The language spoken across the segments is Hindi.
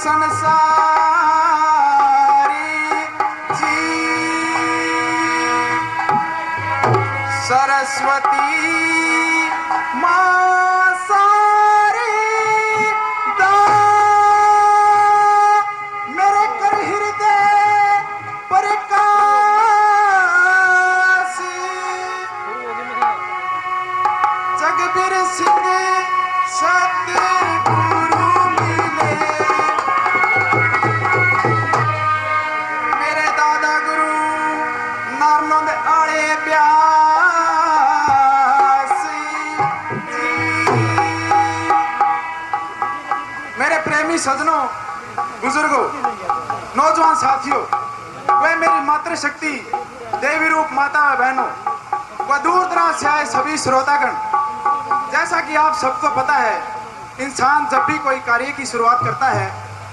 संसारी जी सरस्वती मां सारी दा मेरे कर हृदय प्रकाश जगबीर सिंह सतगुरु मिले मेरे दादा गुरु नारनंद आले ब्यास जी। मेरे प्रेमी सजनों, बुजुर्गों, नौजवान साथियों, वे मेरी मातृशक्ति देवी रूप माता व बहनों व दूर दराज से आए सभी श्रोतागण, जैसा कि आप सबको पता है, इंसान जब भी कोई कार्य की शुरुआत करता है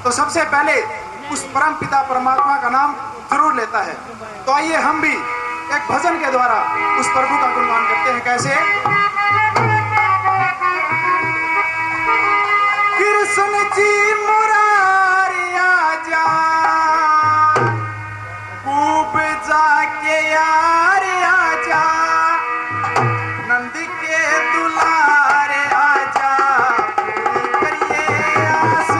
तो सबसे पहले उस परम पिता परमात्मा का नाम जरूर लेता है। तो आइए हम भी एक भजन के द्वारा उस प्रभु का गुणगान करते हैं। कैसे? कृष्ण जी मुरारी आजा खूब जाके यार आजा नंद के दुलारे आजा करिए आस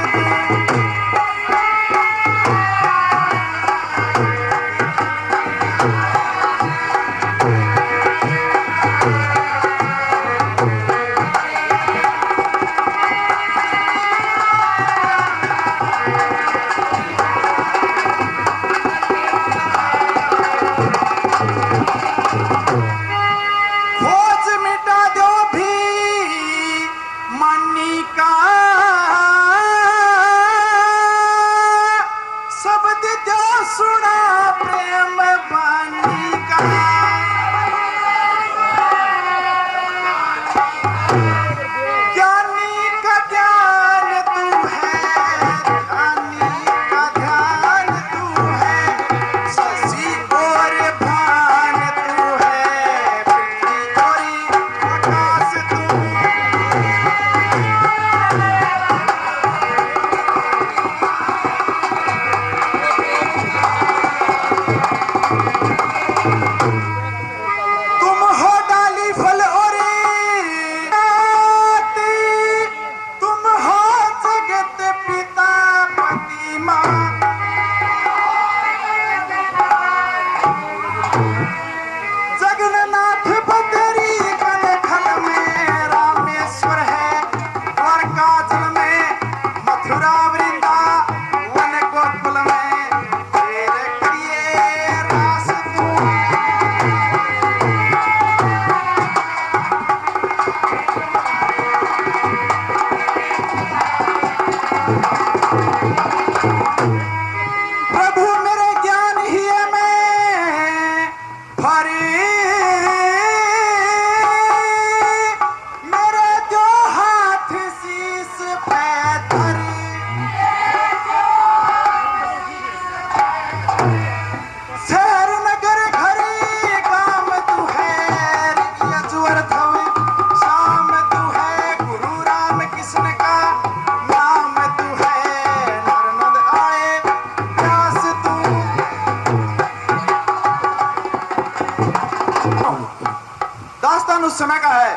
उस समय का है।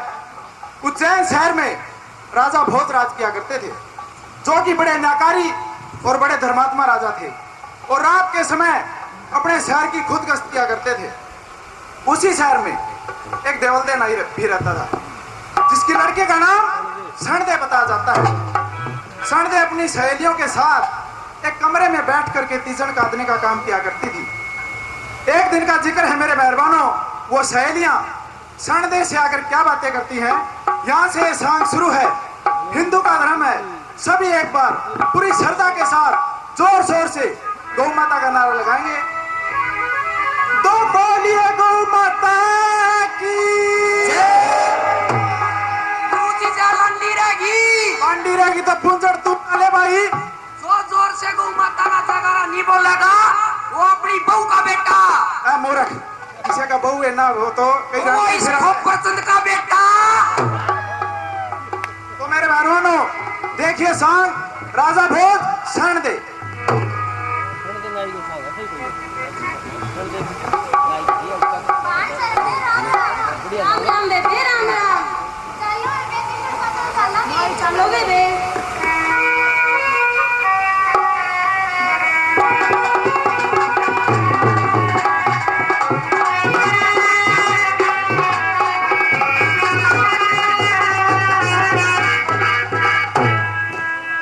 उज्जैन शहर में राजा भोज राज किया करते थे, जो कि बड़े न्याकारी और बड़े धर्मात्मा राजा थे और रात के समय अपने शहर की खुद गश्त किया करते थे। उसी शहर में एक देवलदे नाई भी रहता था, जिसकी लड़के का नाम सणदे बताया जाता है। सणदे अपनी सहेलियों के साथ एक कमरे में बैठ करके तीजन काटने का काम किया करती थी। एक दिन का जिक्र है मेरे मेहरबानों, वो सहेलियां सणदे से आकर क्या बातें करती हैं। यहाँ से सांग शुरू है, हिंदू का धर्म है, सभी एक बार पूरी श्रद्धा के साथ जोर शोर से गौ माता का नारा लगाएंगे। तो बोलिए गौ माता की बांडी रहेगी तो पूंजड़ तू ले भाई। जोर जोर से गौ माता का जगारा नहीं बोलेगा, वो अपनी बहू का बेटा। मूर्ख, किसी का बहू है ना हो तो वो इसको पसंद का बेटा। तो मेरे मेहरबानों देखिए सांग राजा भोज शरण दे। राम राम बेबे, राम राम। चलो बेबे।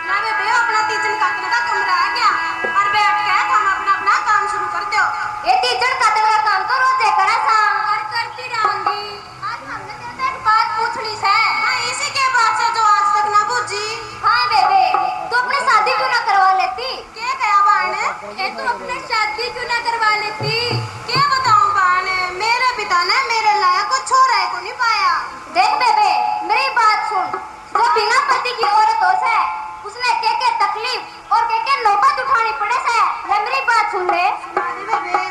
ला बेबे, अपना तीजन काटने का कमरा आ गया और बैठ के हम अपना काम शुरू कर दो। ये तीजन काटने का काम तो रोज करा सा और करती रहूंगी। आज हमने तेरे से एक बात पूछनी है। हाँ, इसी के बाद से जो आज तक ना बुझी। हाँ बेबे, तू अपनी शादी क्यों ना करवा लेती? क्या कहा बाने? ये तू अपनी शादी क्यों ना करवा लेती? क्या बताऊं बाने, मेरे पिता ने मेरे लायक को छोरा को नहीं पाया। देख बेबे, मेरी बात सुन। जो बिना पति की औरत हो से, उसने के तकलीफ और के नौबत उठानी पड़े से। ये मेरी बात सुन ले। अरे बेबे,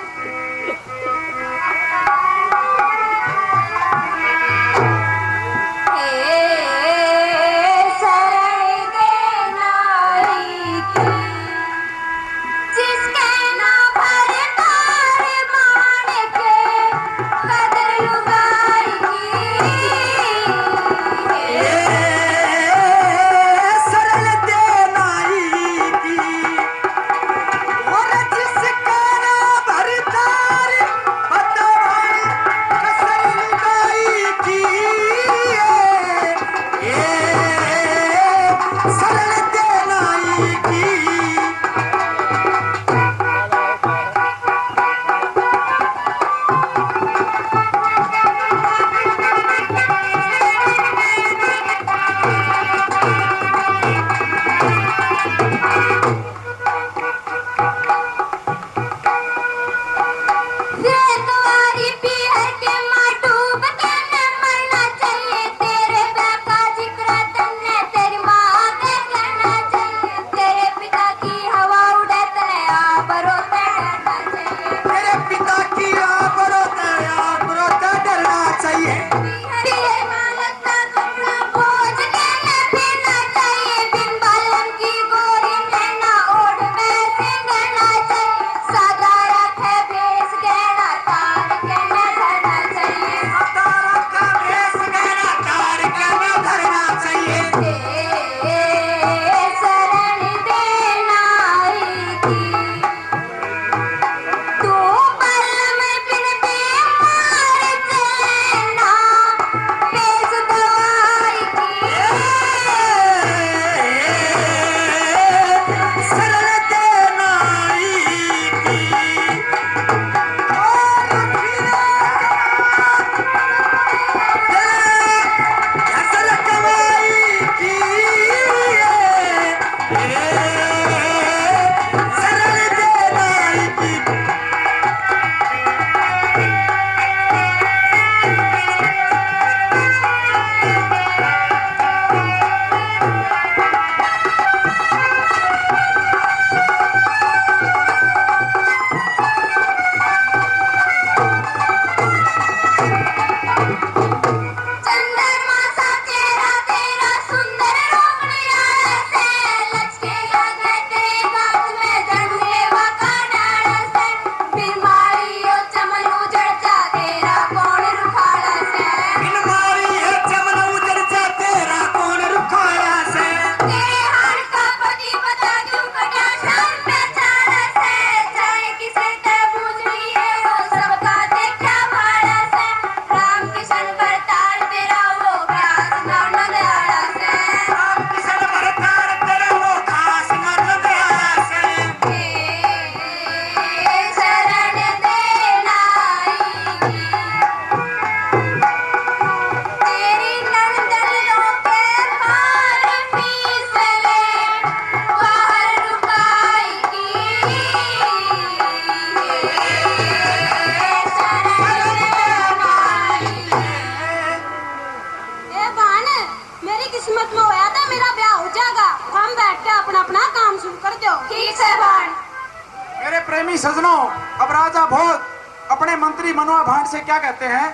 प्रेमी सजनों, अब राजा भोज अपने मंत्री मनवा भांड से क्या कहते हैं?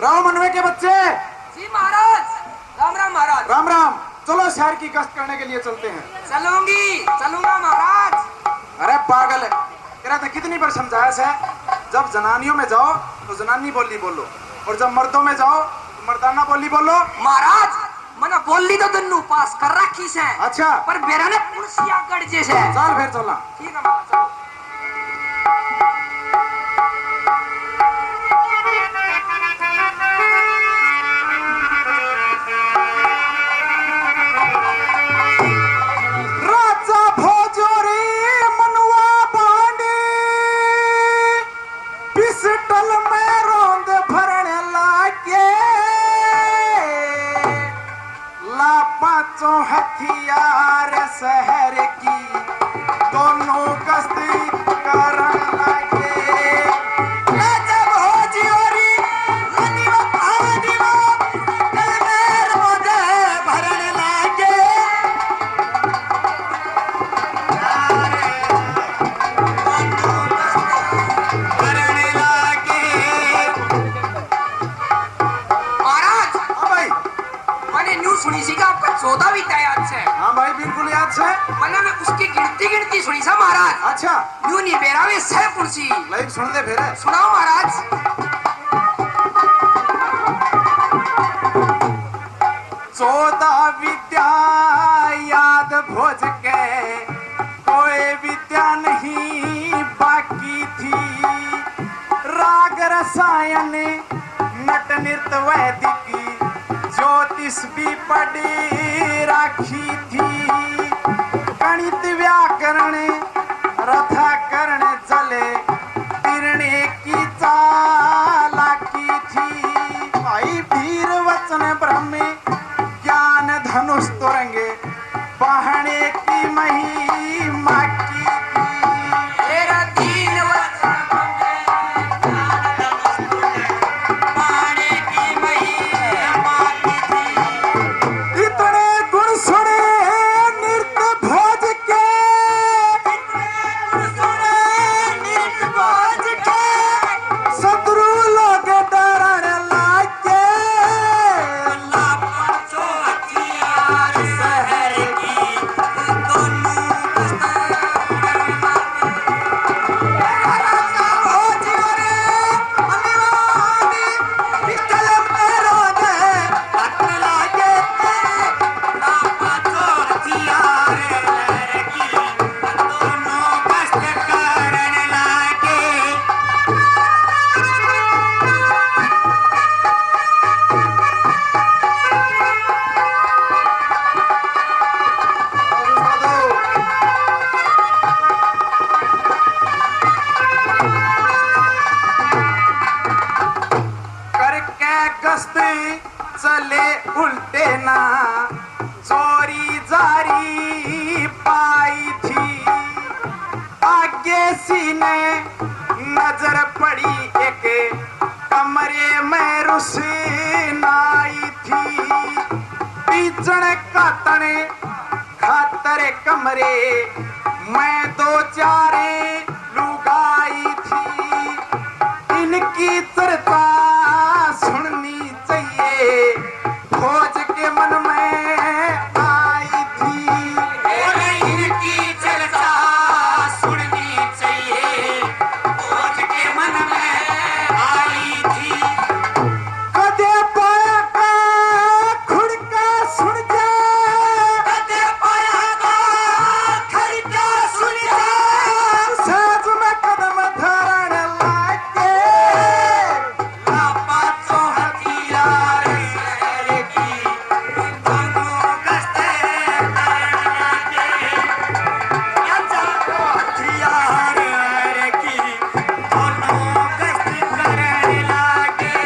राव मनवे के बच्चे, जी महाराज। राम राम महाराज। राम राम। चलो शहर की गश्त करने के लिए चलते हैं। चलूंगा महाराज। अरे पागल है, तेरा तो कितनी बार समझाया है, जब जनानियों में जाओ तो जनानी बोली बोलो, और जब मर्दों में जाओ तो मर्दाना बोली बोलो। महाराज मना बोली तो दोनों पास कर रखी से। अच्छा, पर मेरा ने पुलसिया गढ़ जैसे। चल फिर चलना। ठीक है महाराज, चलो। राजा भोजोरी मनुआ बांडी, पिस्टल में रोंद भरने लागे, ला पांचों हथियार शहर की दोनों गश्ती करन लागे। राजा भोजोरी मनुआ बांडी, पिस्टल में रोंद भरने लागे, महाराज हाँ भाई। मैंने न्यूज सुनी सी का आपका 14 भी तैयार से। हाँ भाई, बिल्कुल याद से। मैंने मैं उसकी गिनती सुनी सा महाराज। अच्छा, न्यू नहीं बेरावे 6 कुर्सी। लाइक सुन ले फिर। सुनाओ महाराज। 14 विद्या याद भोज के, कोई विद्या नहीं बाकी थी, राग रसायन नट नृत्य वैदिकी, ज्योतिष भी पढ़ी राखी थी, गणित व्याकरण रथाकरण चले, तिरणे की चालाकी थी, भाई वीर वचन ब्रह्मे ज्ञान धनुष तुरंगे, पहने की महिमा की थी। तेरा दीन पाने की महिमा की थी। इतने गुण सुने नृत्य भोज के, शत्रु लोग डरन लागे, शहर की दोनों करके गश्ती चले उल्टे ना, चोरी जारी पाई थी, आगे सीने नजर पड़ी एक कमरे में रुसनाई थी, पीछण का तने खातर कमरे मैं दो चारे लुगाई थी, इनकी चर्चा सुननी चाहिए, खोज के मन में आई थी, इनकी चर्चा सुननी चाहिए, खोज के मन में आई थी। कदे पाया का खुड़का सुन जा, कदे पाया का खड़का सुन जा, साज में कदम धरण लागे, पाँचों हथियार शहर की दोनों गश्ते करने लगे। पाँचों हथियार शहर की दोनों गश्ते करने लगे।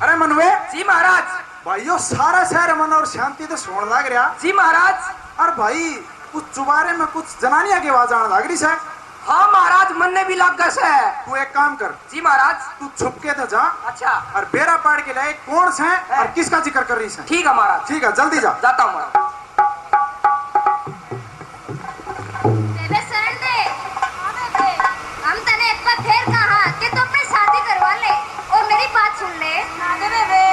अरे मनवे जी महाराज। भाइयों, सारा शहर मन और शांति तो सोन लाग रहा। जी महाराज। और भाई कुछ चुबारे में कुछ जनानिया की आवाज आने लग रही है। हाँ महाराज, मन ने भी लग गस है। तू एक काम कर, जी महाराज। तू छुप के तो जा, अच्छा और बेरा पाड़ के लाए कौन से और किसका जिक्र कर रही है। ठीक है महाराज। ठीक है, जल्दी जा। जाता हूँ महाराज। बेबे शरण दे। हाँ बेबे, हम तने एक बार फिर कहा कि तू अपनी शादी करवा ले और मेरी बात सुन ले। हाँ दे बेबे।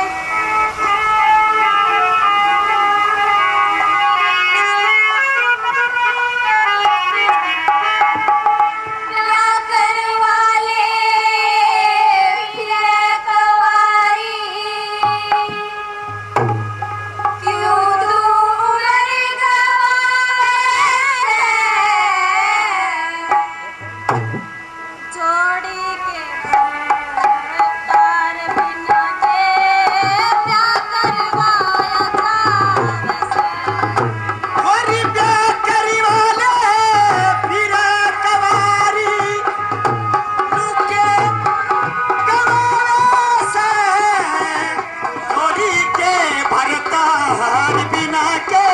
हार बिना के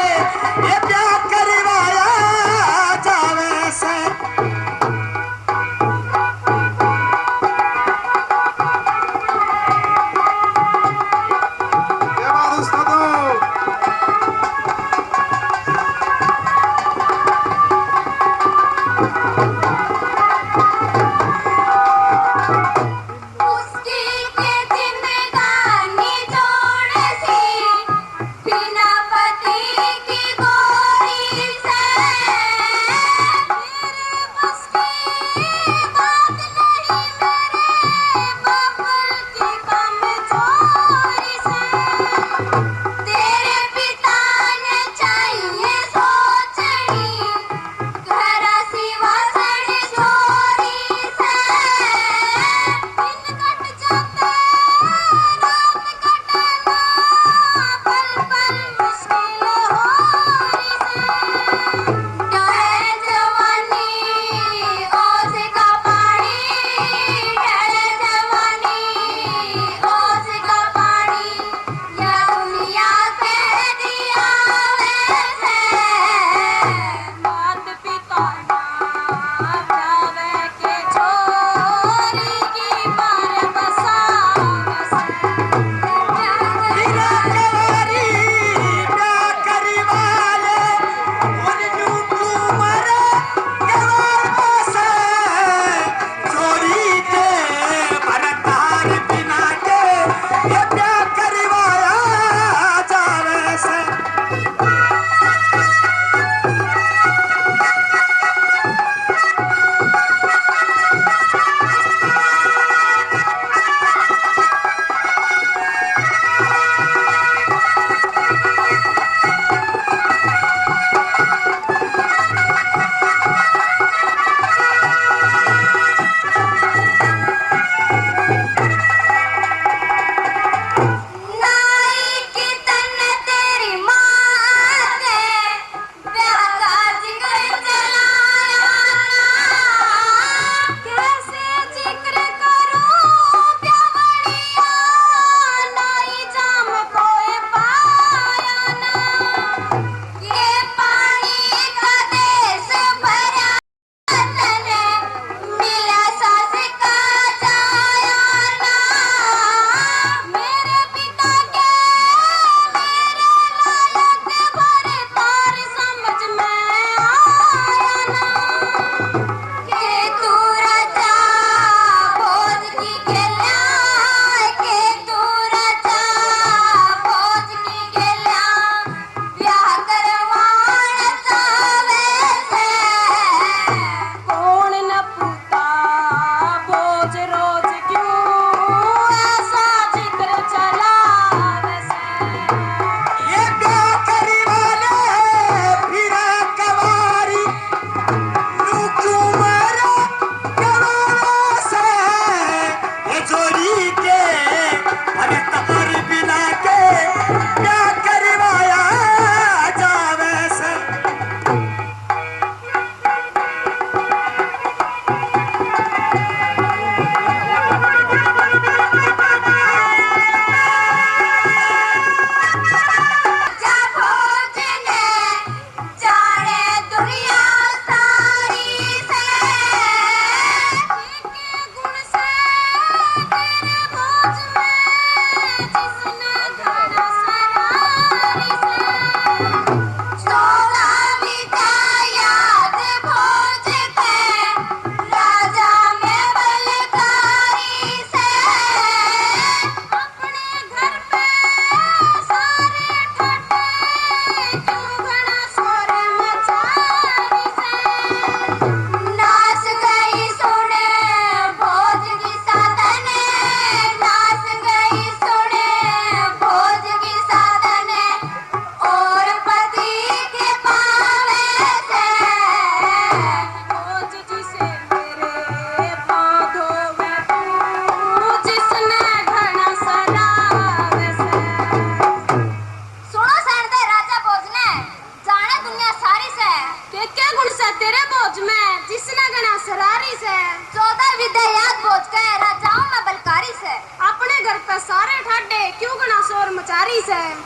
ये प्यार करवाया जावे से। क्या बात उस्तादों। उसकी के जिंदगानी जोड़ सी बिना पति की गोद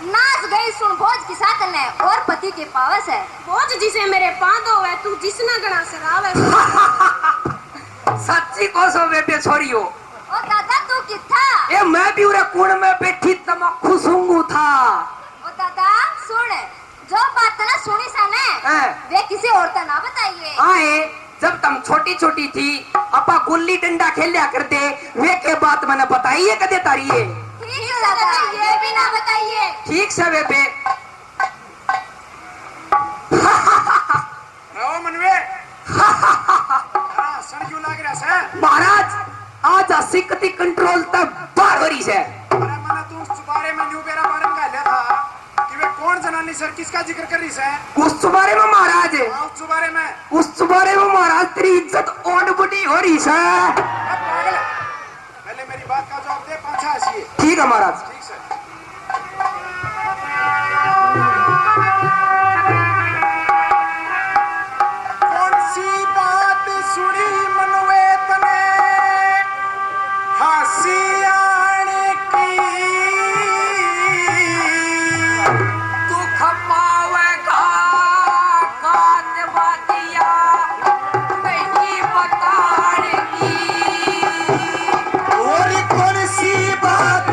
नाच गई सुन भोज की साथ ने और पति के पावस है। भोज जिसे मेरे पांदो है तू जिसना गणा सरावे। सच्ची को सो बेटे छोरी हो। ओ दादा तू किथा? ए मैं भी उरे कुण में बैठी तमक्खू सूंघू था। ओ दादा सुन, जो बात ना सुनी सा ने हैं? वे किसी और का ना बताइए। आए जब तुम छोटी छोटी थी अपा गुल्ली डंडा खेलिया करते वे के बात मैंने बताइए कदे तारिये। ठीक है दादा ये भी ना बताइए। ठीक से बेबे। रहो मनवे हाँ सर क्यों लाग रहा है महाराज आज सिकती कंट्रोल तक बार हो रही है। अरे मैंने तू उस बारे में न्यू बेरा बारे में लिया था कि वे कौन जनानी सर किसका जिक्र कर रही है उस बारे में महाराज उस बारे में उस बारे में महाराज तेरी इज्जत ओड बुटी हो रही है। पागल है। पहले मेरी बात का जवाब दे पाछा ऐसी ठीक है महाराज। ठीक सर कौन सी बात सुनी मनवे तने हंसी आने की दुख पावेगा कान बातिया नहीं बताएगी। और कौन सी बात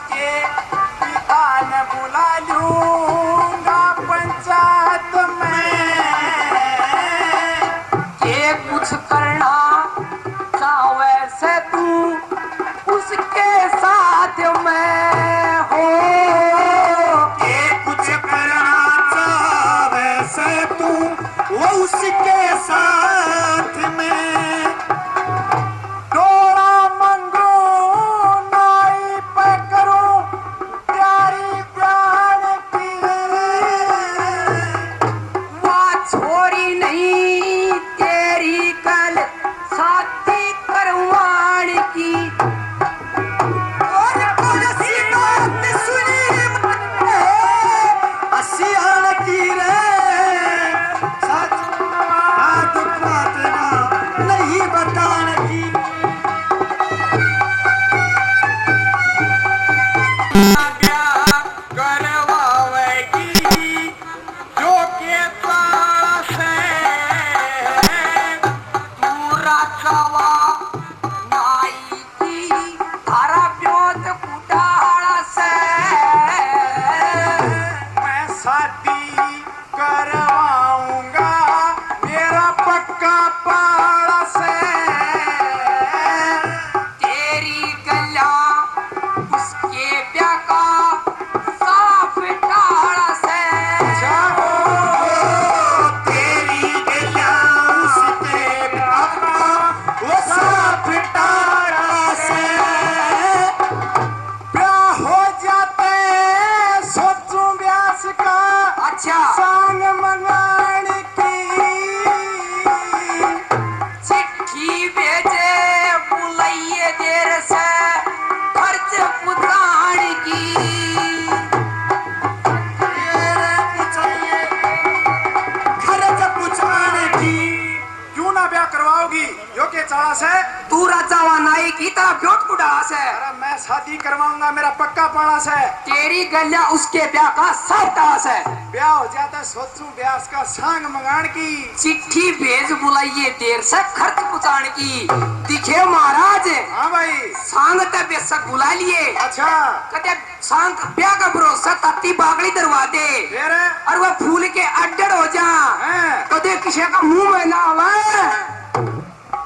उसके पिता ने बुला लूंगा पंचायत में। ये कुछ करना चाहे से तू उसके साथ मैं हो। ये कुछ करना चाहे से तू वो उसके साथ में। डोला मंगू नाई पे करूं प्यारी प्यार की। वह छोरी नहीं तेरी कल साथी करवाण की। और ऐसी बात सुनी हसियान की रे सच बात बातना नहीं बताने की। करवावेगी जो के पास है। पूरा चवा नाई की धारा प्योत कुटाड़ा से। मैं शादी करवाऊंगा मेरा पक्का पाड़स है। तेरी गला उसके ब्याह का साफ टाड़ा से। तेरी गला उसके पापा वो साफ टारा से। ब्याह हो जाते सोचूं व्यास का अच्छा सांग मंगाण की। चिट्ठी भेजे बुलाइए देर से खर्च पुतान की। खर्च पुछाने की। क्यों ना ब्याह करवाओगी यो के चाड़ा से। तू राजा वा नाई की तरह ब्योट कुटाड़ा से। अरे मैं शादी करवाऊंगा मेरा पक्का पाड़स है। तेरी गला उसके ब्याह का साफ टाड़ा से। ब्याह हो जाता सोचूं व्यास का सांग मंगाण की। चिट्ठी भेज बुलाइए देर से खर्च पुतान की। दिखे महाराज हाँ भाई। सांग ते बेशक बुला लिए। अच्छा कते सांग ब्याह का भरोसा तत्ती बागड़ी दरवा दे फिर और वह फूल के अड्डड़ हो जा। हैं? कदे किसी का मुंह में ना आवे।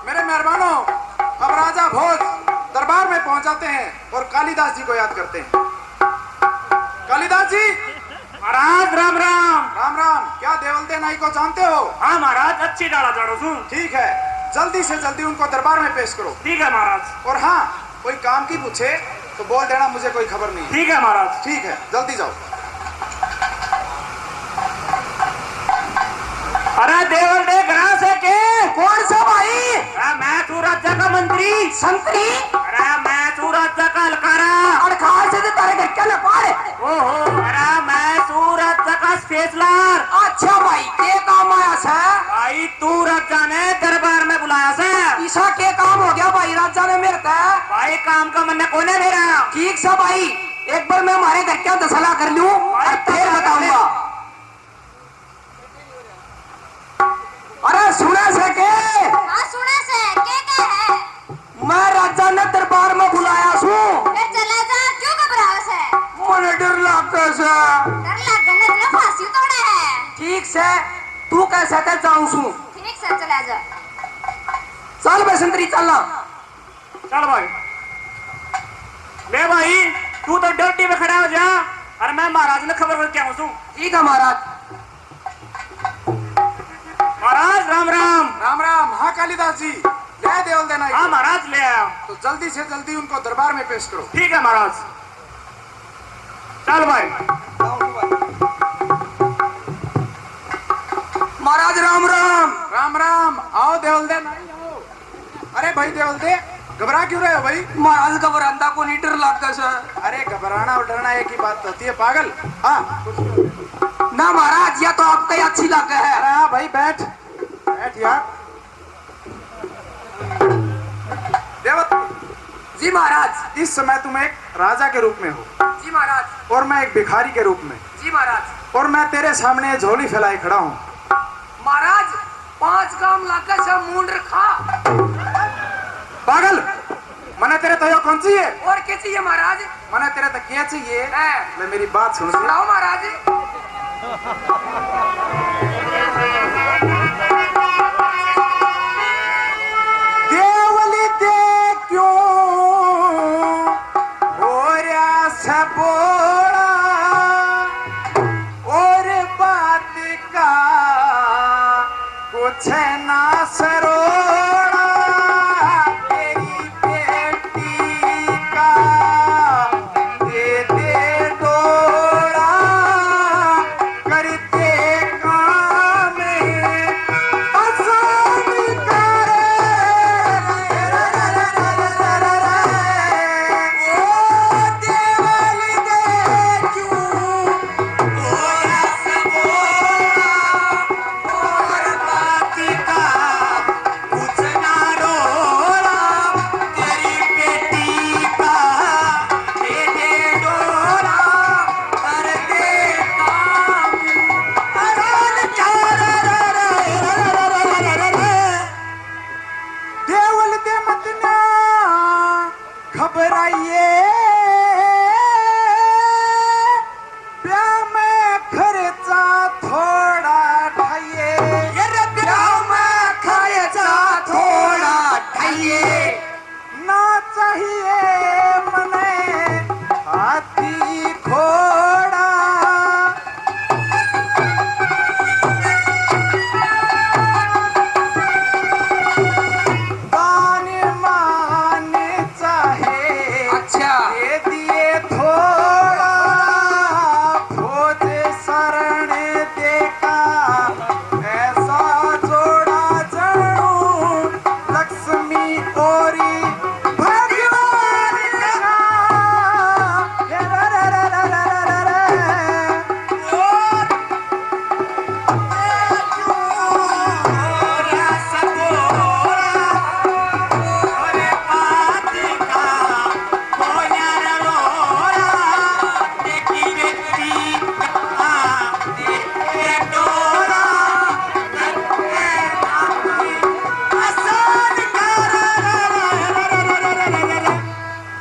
मेरे मेहरबानों अब राजा भोज दरबार में पहुंच जाते हैं और कालिदास जी को याद करते हैं। कालिदास जी। महाराज राम राम। राम राम। क्या देवलते नाई को जानते हो? हाँ महाराज अच्छी डाला जाड़ो सू। ठीक है जल्दी से जल्दी उनको दरबार में पेश करो। ठीक है महाराज। और हाँ कोई काम की पूछे तो बोल देना मुझे कोई खबर नहीं। ठीक है महाराज। ठीक है जल्दी जाओ। अरे देवल दे ग्राह से के। कौन सा भाई? अरे मैं तू राज्य का मंत्री। संतरी अरे मैं तू राज्य का अलकारा। और खास से तारे घर क्या लपाड़े। ओहो अरे मैं तू राज्य का स्पेशलर। अच्छा भाई के काम आया से? भाई तू राजा ने दरबार में बुलाया से। ईसा के काम हो गया भाई राजा ने मेरे का। भाई काम का मन कोने दे रहा। ठीक सा भाई एक बार मैं हमारे घर क्या दसला कर लूं और फिर बताऊंगा। अरे सुना से के हाँ सुने से के है। मैं राजा ने दरबार में बुलाया सू। फिर चला जा क्यों घबरावे से। मुझे डर लगता से। डर लगने तेरे फांसी तोड़े है। ठीक से तू कैसे ते जाऊं सू। ठीक से चला जा। चल बसंतरी चलना। चल भाई। ले भाई तू तो ड्यूटी में खड़ा हो जा और मैं महाराज ने खबर करके आऊं सू। ठीक है महाराज। महाराज राम राम। राम राम। हाँ कालिदास जी ले देवलते नाई हाँ को। महाराज ले आया। तो जल्दी से जल्दी उनको दरबार में पेश करो। ठीक है महाराज। चल भाई। महाराज राम राम। राम राम। आओ देवलते नाई आओ। अरे भाई देवलते घबरा क्यों रहे हो भाई? महाराज का बरामदा को नहीं डर लगता से। अरे घबराना और डरना एक ही बात होती है पागल। हाँ ना महाराज या तो आपका ही अच्छी लग है। अरे हाँ भाई बैठ बैठ यार। देवत जी महाराज। इस समय तुम एक राजा के रूप में हो जी महाराज। और मैं एक भिखारी के रूप में। जी महाराज। और मैं तेरे सामने झोली फैलाए खड़ा हूँ। महाराज 5 काम लाके से मुंड रखा। पागल मने तेरे तो यो कौन चाहिए? और क्या चाहिए महाराज? मने तेरे तो क्या चाहिए? हैं? ले मेरी बात सुन ले। सुनाओ महाराज। देवली दे क्यों हो रहा सबोड़ा और बात का कुछ ना सरोड़ा तेरी बेटी का दे दे डोरा करते काम आसान कर ओ देवल दे क्यों होया सबोड़ा और बात का कुछ ना रोड़ा तेरी बेटी का दे दे डोरा कर दे काम आसान देवल दे मत ना घबराइए ब्याह में खर्चा थोड़ा ढाइए ब्याह में खर्चा थोड़ा ढाइए ना चाहिए मने हाथी घोड़ा दान मान चाहे अच्छा दे दिए थोड़ा खोज शरण देखा ऐसा जोड़ा जणू लक्ष्मी ओरी भगवान का हे रे रे रे रे रे रे रे ओ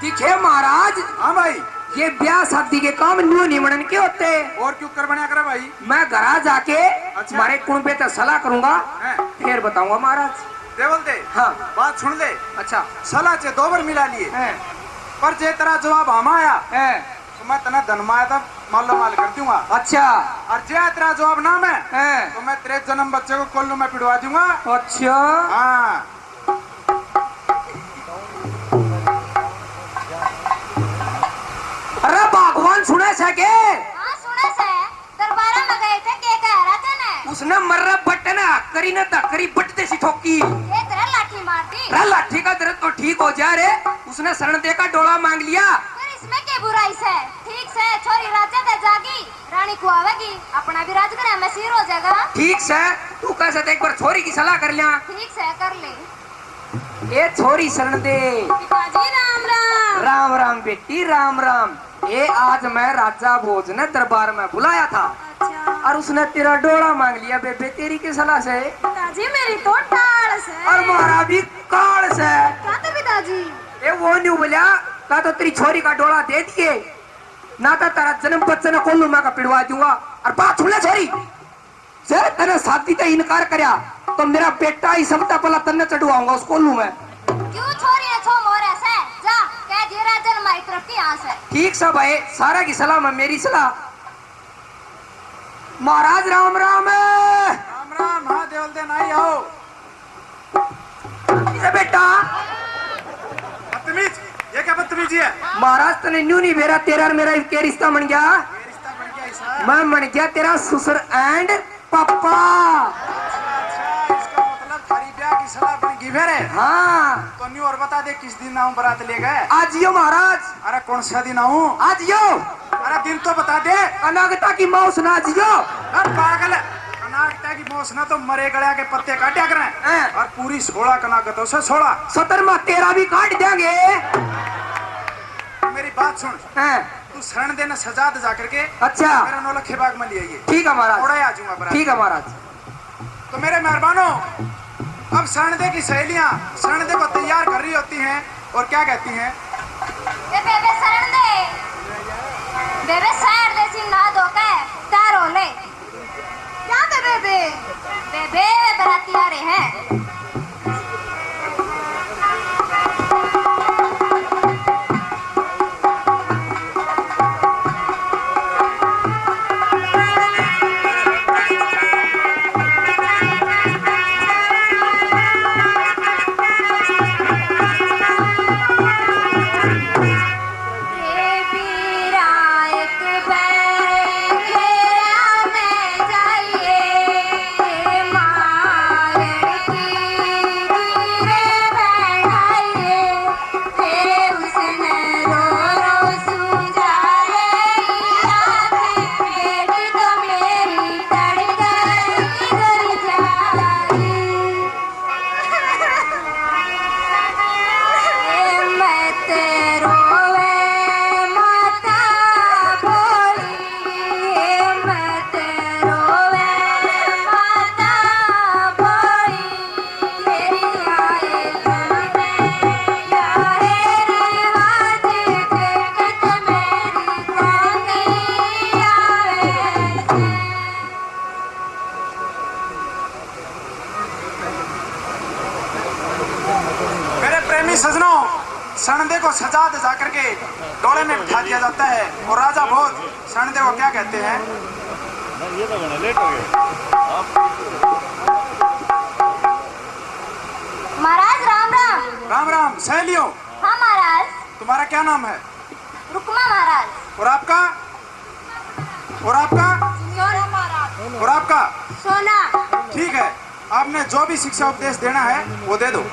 दिखे महाराज, हाँ भाई, ये ब्याह शादी के काम न्यू निमणन के होते। और क्यों कर बना करे भाई? मैं घरा जाके अच्छा। मारे कुंबे तक सलाह करूंगा, हैं? फिर बताऊंगा महाराज। देवल दे हाँ। बात सुन ले। अच्छा सलाह चे दो बार मिला लिए हैं, पर जे तेरा जवाब हम आया हैं, तो मैं तना धनमाया था मालो माल कर दूंगा अच्छा और जे तेरा जवाब ना मैं हैं, तो मैं तेरे जन्म बच्चे को कोल्लू में पिटवा दूंगा। अच्छा हाँ अरे भगवान सुने सके हाँ सुने से दरबारा में गए थे के कह रहा था ने उसने मर्रा बटन करी न तकरी बटते सी ठोकी। ये तेरा लाठी मार दी अरे लाठी का दर्द तो ठीक हो जा रे, उसने शरण दे का डोला मांग लिया। फिर इसमें क्या बुराई से? ठीक से छोरी राजा दे जागी रानी को आवेगी अपना भी राजघराने में सिर हो जाएगा। ठीक से तू कैसे एक बार छोरी की सलाह कर लिया। ठीक से कर ले। ये छोरी शरण दे। पिताजी राम राम। राम राम बेटी राम राम। ये आज मैं राजा भोज ने दरबार में बुलाया था अच्छा और उसने तेरा डोला मांग लिया बेबे तेरी की सलाह से। पिताजी मेरी तो टाड़ से। और मारा भी काल से। क्या तो पिताजी? ये वो नहीं बोला का तो तेरी छोरी का डोला दे दिए ना तो तेरा जन्म बच्चे ने कोल्लू में का पिड़वा दूंगा। और बात सुन ले छोरी से तेने शादी ते इनकार करया तो मेरा बेटा ही सबसे पहला तन्ने चढ़वाऊंगा उस कोल्लू में। क्यों छोरी ने छो मोरे से जा कह दिए राजन माई तरफ की यहाँ से। ठीक सब भाई सारा की सलाह में मेरी सलाह। महाराज राम राम। राम राम। हाँ देवल दे नहीं आओ ये बेटा बदतमीज, ये क्या बदतमीजी है? महाराज तने न्यू नहीं बेरा तेरा और मेरा क्या रिश्ता बन गया? ये रिश्ता बन गया ऐसा? मैं बन गया तेरा ससुर एंड पापा। अच्छा इसका मतलब थारी ब्याह की सलाह बन गई मेरे। हाँ तो न्यू और बता दे किस दिन आऊं बारात ले गए? आज यो महाराज अरे कौन सा दिन आऊं? आज यो अरे दिन तो बता दे। अनागता की मौस ना आज यो। अरे पागल है, कनाकता की मौस ना तो मरे गड़िया के पत्ते काटा करें हैं। और पूरी 16 कनाकतों से 16। 17वां तेरा भी काट देंगे। मेरी बात सुन, हैं, तू शरण देने सजा दे जाकर के अच्छा मेरा नौलखे बाग में ले आइए। ठीक है महाराज। थोड़ा ही आ जाऊंगा बारात। ठीक है महाराज। तो मेरे मेहरबानों अब शरण दे की सहेलियां शरण दे को तैयार कर रही होती हैं और क्या कहती हैं? बेबे शरण दे, बेबे शहर दे सी ना दो के तारो ले। क्या दे बेबे? बेबे बराती आ रहे हैं। सजनों, सनदे को सजा दजा करके डोले में बिठा दिया जाता है और राजा भोज सनदे को क्या कहते हैं? ये तो बना लेट हो गया। महाराज राम राम। राम राम सहेलियों। हाँ महाराज। तुम्हारा क्या नाम है? रुकमा महाराज। और आपका? और आपका? सोना महाराज। और आपका? सोना। ठीक है, आपने जो भी शिक्षा उपदेश देना है वो दे दो।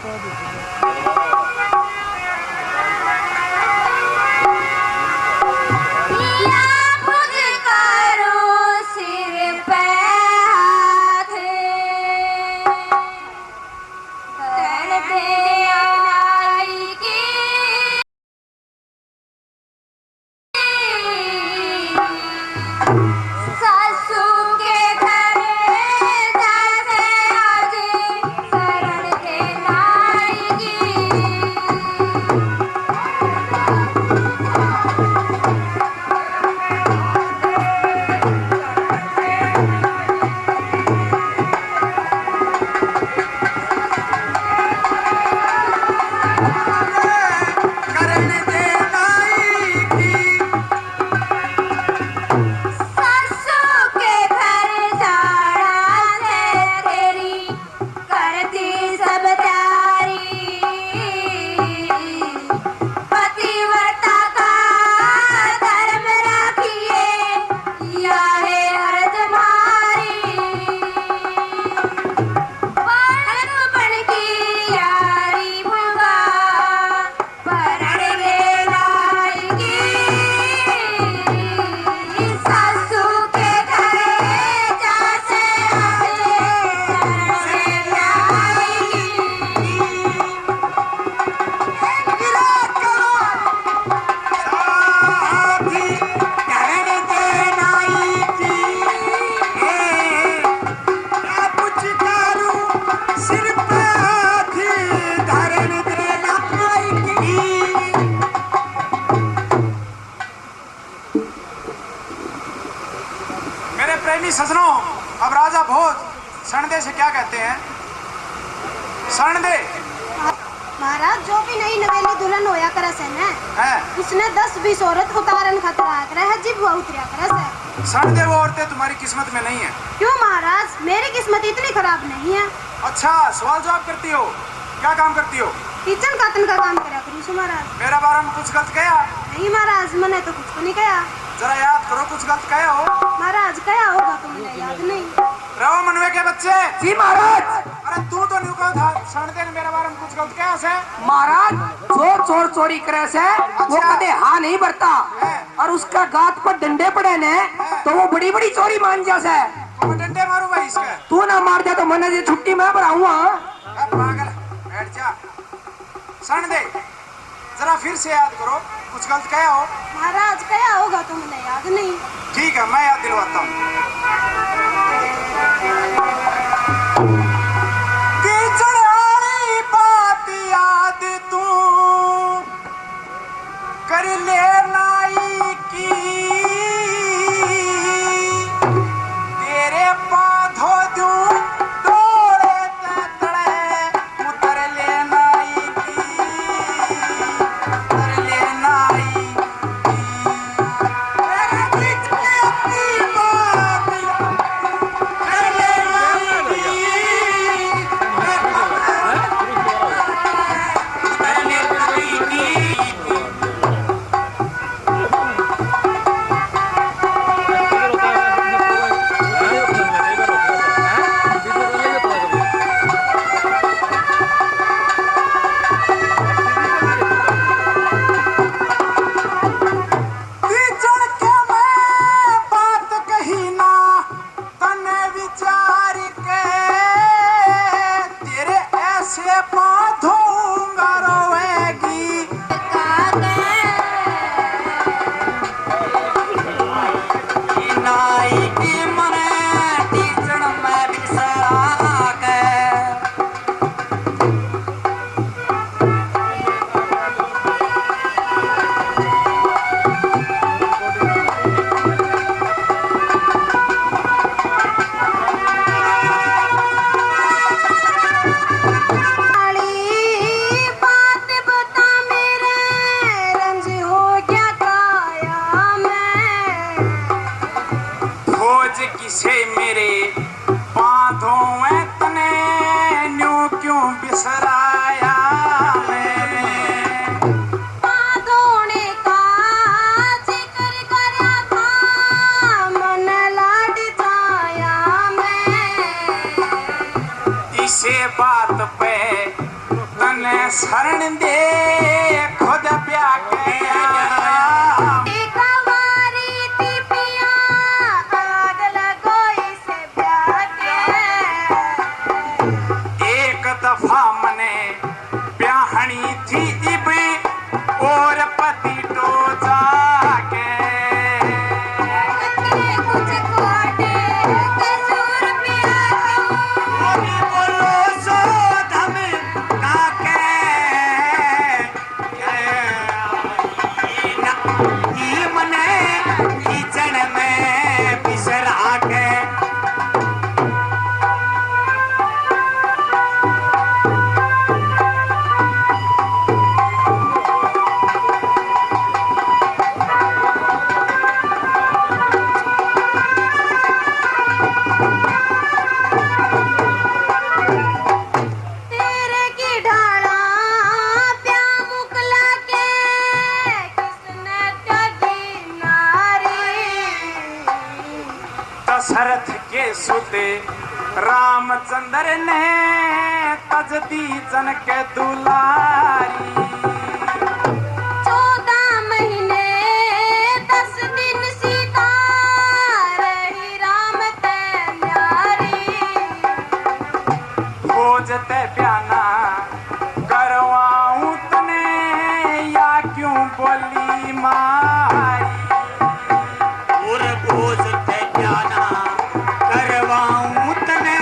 सजनों, अब राजा भोज सनदे से क्या कहते हैं? सनदे महाराज जो भी नई नवेली दुल्हन होया करे से न है, उसने 10-20 औरत उतारन खतरा करे है जीव वो उतरिया करे से। सनदे वो औरतें तुम्हारी किस्मत में नहीं है। क्यों महाराज? मेरी किस्मत इतनी खराब नहीं है। अच्छा, सवाल जवाब करती हो? क्या काम करती हो? किचन कातन का काम करा करूँ महाराज। मेरा बारे में कुछ गलत कहा? नहीं महाराज, मैंने तो कुछ नहीं कहा। जरा याद करो, कुछ गलत कहा हो? महाराज कहा होगा तो मुझे याद नहीं। रहो मनवे के बच्चे। जी महाराज। अरे तू तो नहीं कहा था सनदे ने मेरे बारे में कुछ गलत कहा से? महाराज जो चोर चोरी करे से वो कदे हाँ नहीं भरता, और उसका गात पर डंडे पड़े ने तो वो बड़ी बड़ी चोरी मान जा से। तो मैं डंडे मारू भाई इसके? तू ना मार दे तो मैंने ये छुट्टी में बढ़ाऊंगा। पागल, बैठ जा। सनदे जरा फिर से याद करो, कुछ गलत कहा हो? महाराज कहा होगा तो मुझे याद नहीं। ठीक है, मैं याद दिलवाता हूँ। बात याद तू किसे मेरे बांधो तने न्यू क्यों बिसराया मैं बांधोने का जिक्र करया था मन लाड जाया मैं इसे बात पे तने शरण दे खुद ब्याह के कवारी थी पिया आग लगो इसे प्यार के एक दफा मने ब्याहनी थी इब और पति तो जाके कुछ कोटे कसूर पिया बोली बोलो सो धम काके ई मने कीचड़ में बिसरा के तेरे की ढाला प्या मुकला के किसने त्यागी नारी दशरथ के सुते रामचंद्र ने तजदी जन के दुलारी 14 महीने 10 दिन सीता रही राम ते न्यारी खोजते प्याना करवाऊं तने या क्यों बोली मारी और खोजते प्याना करवाऊं तने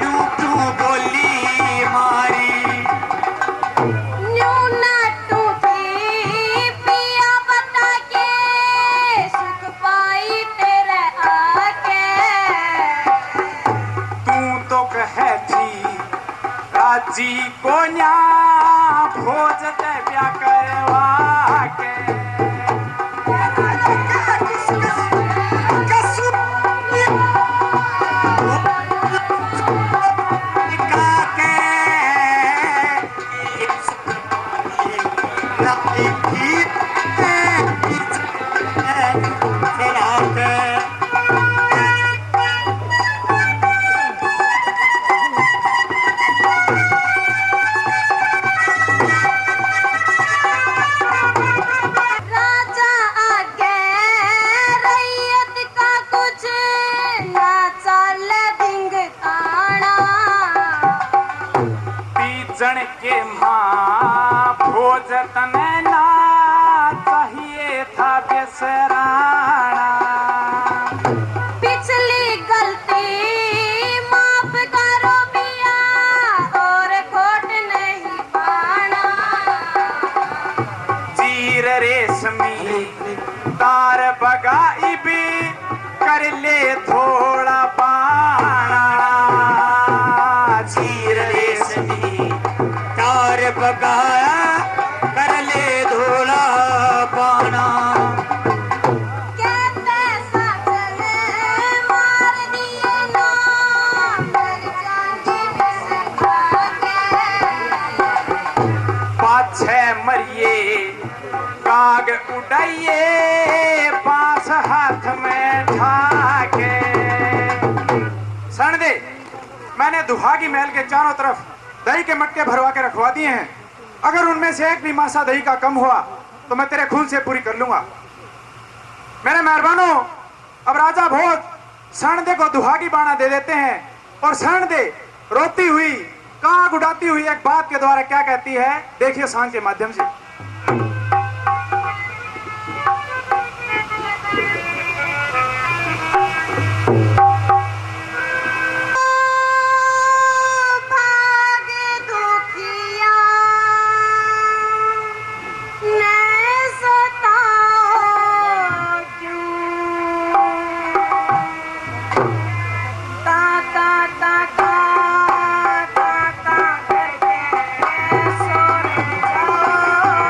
यूं क्यों बोली मारी न्यू नाटू थी पिया बता के सुख पाई तेरे आके तू तो कहे थी राजी को न्या खोजते ब्याह करवा के राजा आगे रैयत का कुछ ना चल दिंग ताना तीजन के माँ भोज तने ना चाहिए था बेसराना पिछली गलती माफ करो पिया और खोट नहीं पाना चीर रेशमी तार बगाई भी कर ले थोड़ा पाना चीर रेशमी तार बगाया कर ले थोड़ा पाना कहते साजन मार दिए ना मर जाएंगे बिसरा के पाछे मरिए काग उड़ाइए बांस हाथ में ठाके सण दे मैंने दुहागी महल के चारों तरफ दही के मटके भरवा के रखवा दिए हैं अगर उनमें से एक भी मासा दही का कम हुआ तो मैं तेरे खून से पूरी कर लूंगा मेरे मेहरबानों अब राजा भोज सणदे को दुहागी बाणा दे देते हैं और सणदे रोती हुई काग उड़ाती हुई एक बात के द्वारा क्या कहती है देखिए सांग के माध्यम से भाग दुखिया ने सताओ क्यों ताका ताका ताका करके सो जाओ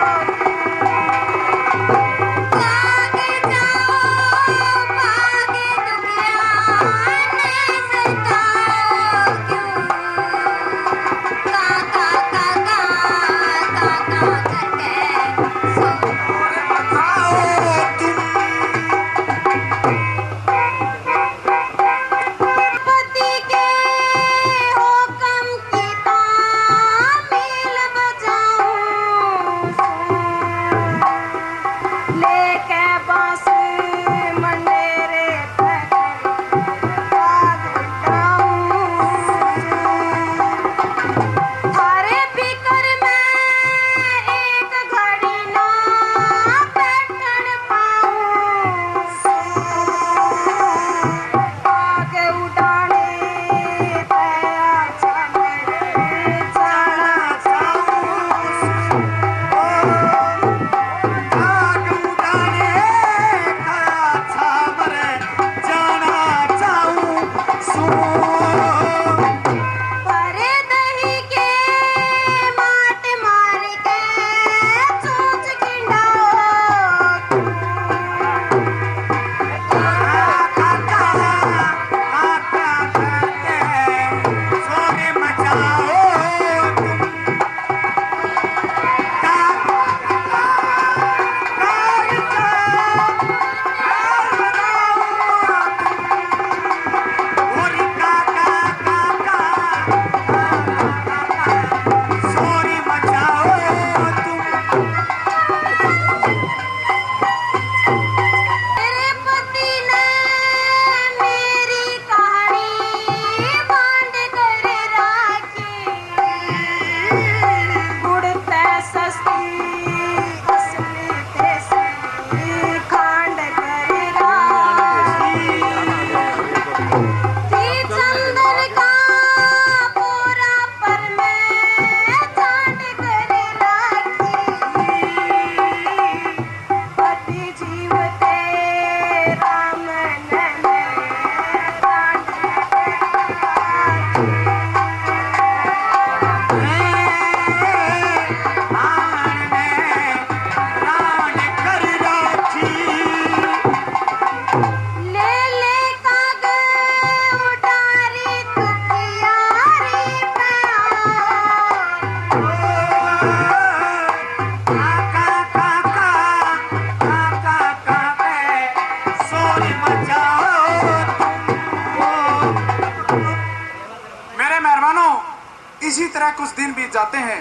इसी तरह कुछ दिन बीत जाते हैं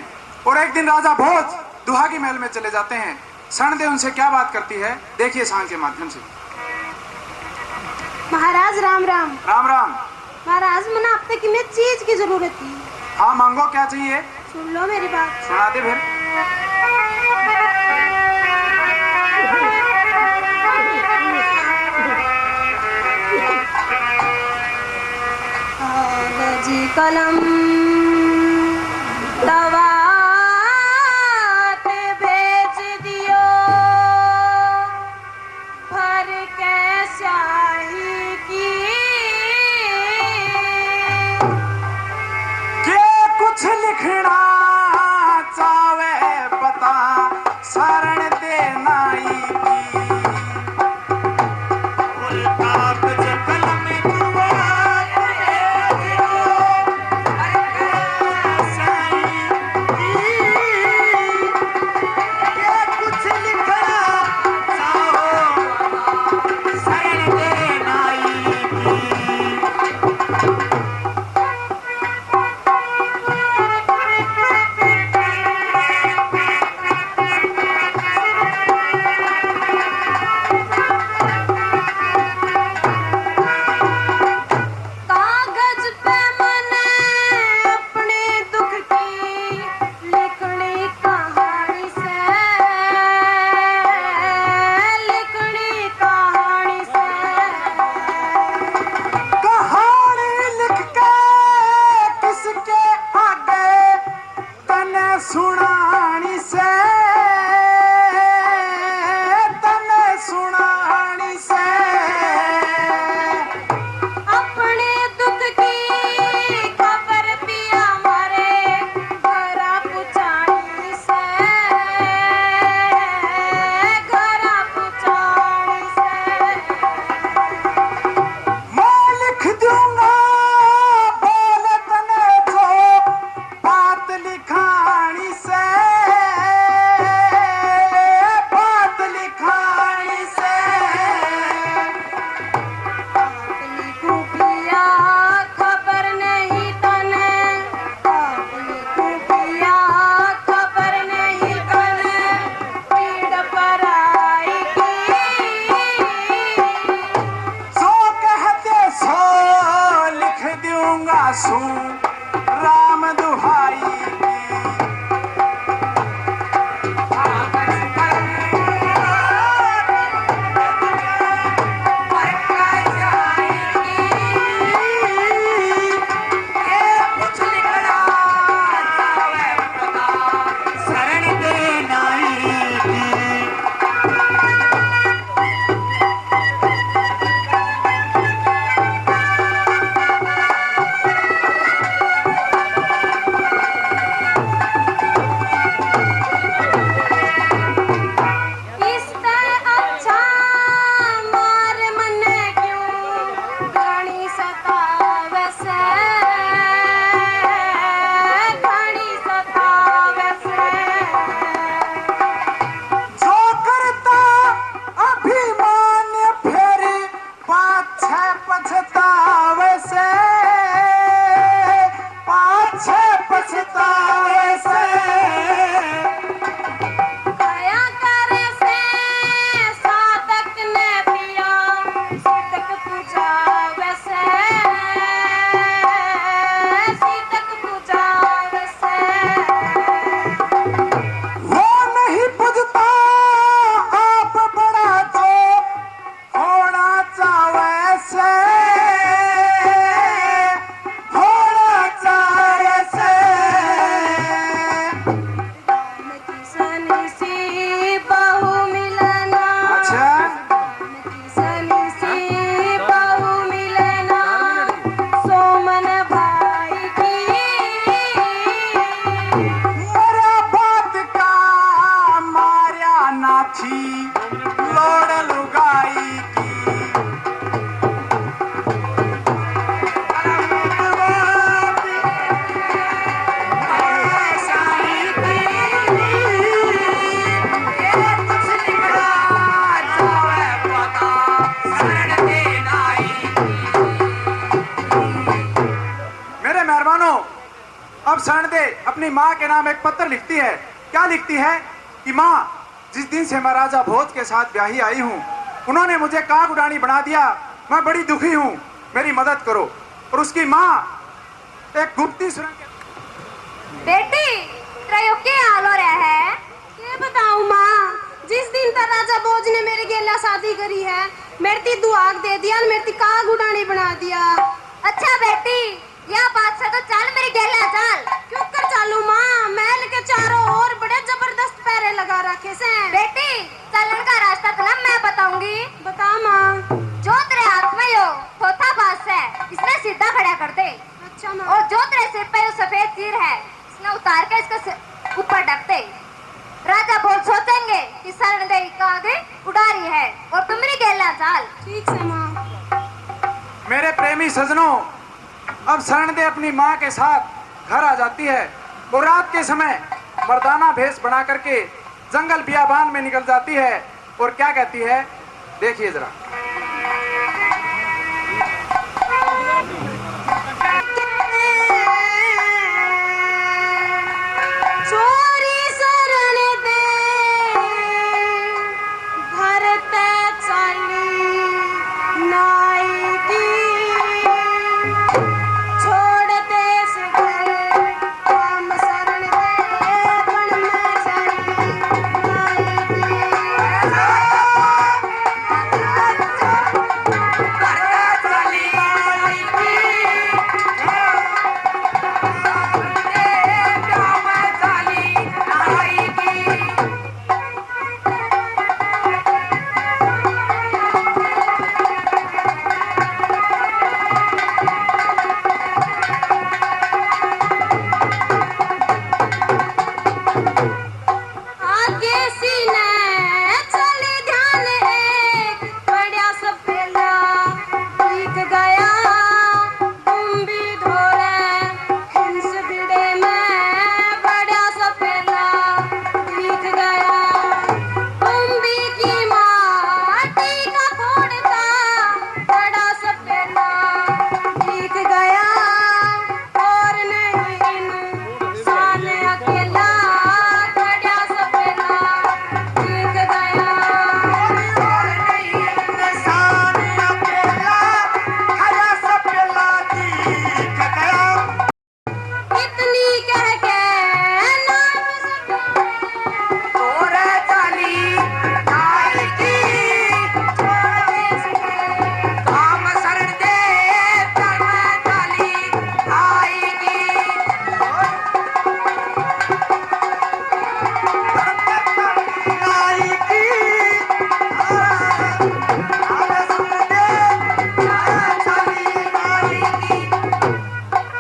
और एक दिन राजा भोज दुहागी महल में चले जाते हैं। सणदेव उनसे क्या बात करती है, देखिए सांग के माध्यम से। महाराज राम राम। राम राम। महाराज मना अब तक में चीज की जरूरत थी। हाँ मांगो, क्या चाहिए? सुन लो मेरी बात। सुना दे फिर। कागजी कलम दवा भेज दियो भर के स्याही की के कुछ लिखना चावे बता शरण देनाई की और कागज कलम दुआ भेज दियो अब शरण दे अपनी माँ के नाम एक पत्र लिखती है। क्या लिखती है कि माँ, जिस दिन से मैं राजा भोज के साथ ब्याही आई हूँ, उन्होंने मुझे काग उड़ानी बना दिया। मैं बड़ी दुखी हूँ, मेरी मदद करो। और उसकी माँ एक गुप्ती सुरंग। बेटी तेरा क्या हाल हो रहा है? ये बताऊं माँ, जिस दिन तक राजा भोज ने मेरे गेला शादी करी है, मेरे ती दुआग दे दिया और मेरे ती काग उड़ानी बना दिया। अच्छा बेटी, यह बात से तो चल मेरी गेला चल। क्यों कर चालू माँ? महल के चारों ओर बड़े जबरदस्त पैरे लगा रखे से। बेटी चलन का रास्ता तो ना मैं बताऊंगी। बता माँ। जो तेरे हाथ में यो चौथा बास है, इसने सीधा खड़ा कर दे। अच्छा माँ। और जो तेरे सिर पे यो सफेद तीर है, इसने उतार के इसका सिर ऊपर ढक दे। राजा भोज सोचेंगे कि शरण दे काग उड़ा रही है और तुम मेरी गेला चाल। ठीक से माँ। मेरे प्रेमी सजनों, अब शरण दे अपनी माँ के साथ घर आ जाती है और रात के समय मर्दाना भेष बना करके जंगल बियाबान में निकल जाती है। और क्या कहती है, देखिए जरा। चोरी शरण दे भरते चली नाई की, छोड़ देश घर काम शरण दे बन में चली नाई आगे सीने चले ध्यान एक बढ़िया सपेला दिख गया, तुम भी धोले हंस बिड़े में बढ़िया सपेला दिख गया, तुम भी की माटी का फोड़ता बड़ा सपेला दिख गया, और नहीं इंसान अकेला बढ़िया सपेला दिख गया, और नहीं इंसान अकेला बढ़िया सपेला दिख गया। इतनी कह के नाम तोरे चाली नाई की, काम शरण दे धर्म चाली आएगी।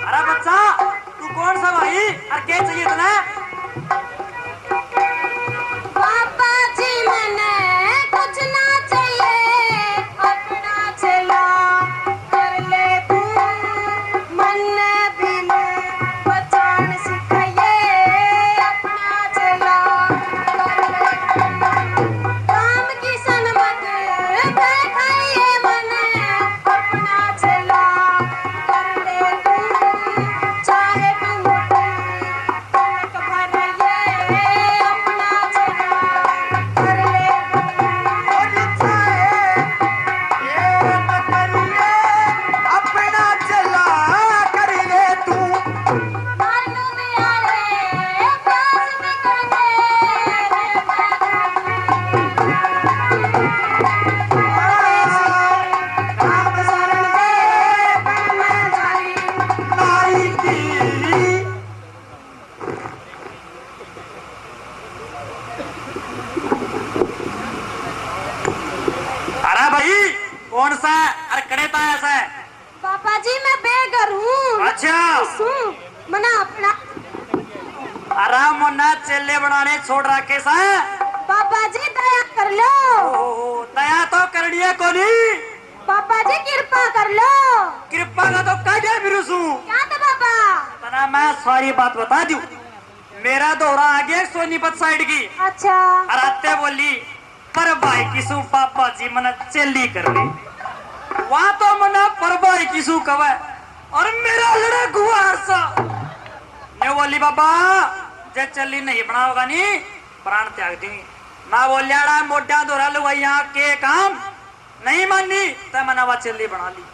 अरे बच्चा, तू कौन सा भाई और क्या चाहिए इतना? पापा जी मैंने कुछ ना चाहिए, अपना चला कर ले तू, मन बिन बचान सिखाइए, अपना चला कर ले तू, काम की सनमत बैठाइए मन, अपना चला कर ले तू, चाहे तू मोटी कनक भराइए, अपना चला कर ले तू, अपना चला कर ले तू। मालूम यारे प्यास निकलते राम शरण दे बन में जाई। अरे भाई, कौन सा अरे कड़े पाया सा? पापा जी मैं बेघर हूँ। अच्छा। सुन मना अपना आराम मुन्ना चेले बनाने छोड़ रखे सा। पापा जी दया कर लो। ओहो, दया तो करनी है कोनी। पापा जी कृपा कर लो। कृपा का तो काटे बिरुसू। क्या था पापा? तना मैं सारी बात बता दूं। मेरा दौरा आ गया सोनीपत साइड की। अच्छा। और आते बोली पर भाई किसू पापा जी मना चेली कर ले। वहां तो मना पर भाई किसू कवे और मेरा लड़ा गुआर सा ये बोली बाबा जे चली नहीं बनाओगा नी प्राण त्याग दी। मैं बोलिया मोटा दोरा लो यहाँ के काम नहीं मानी तो मैंने वो चली बना ली।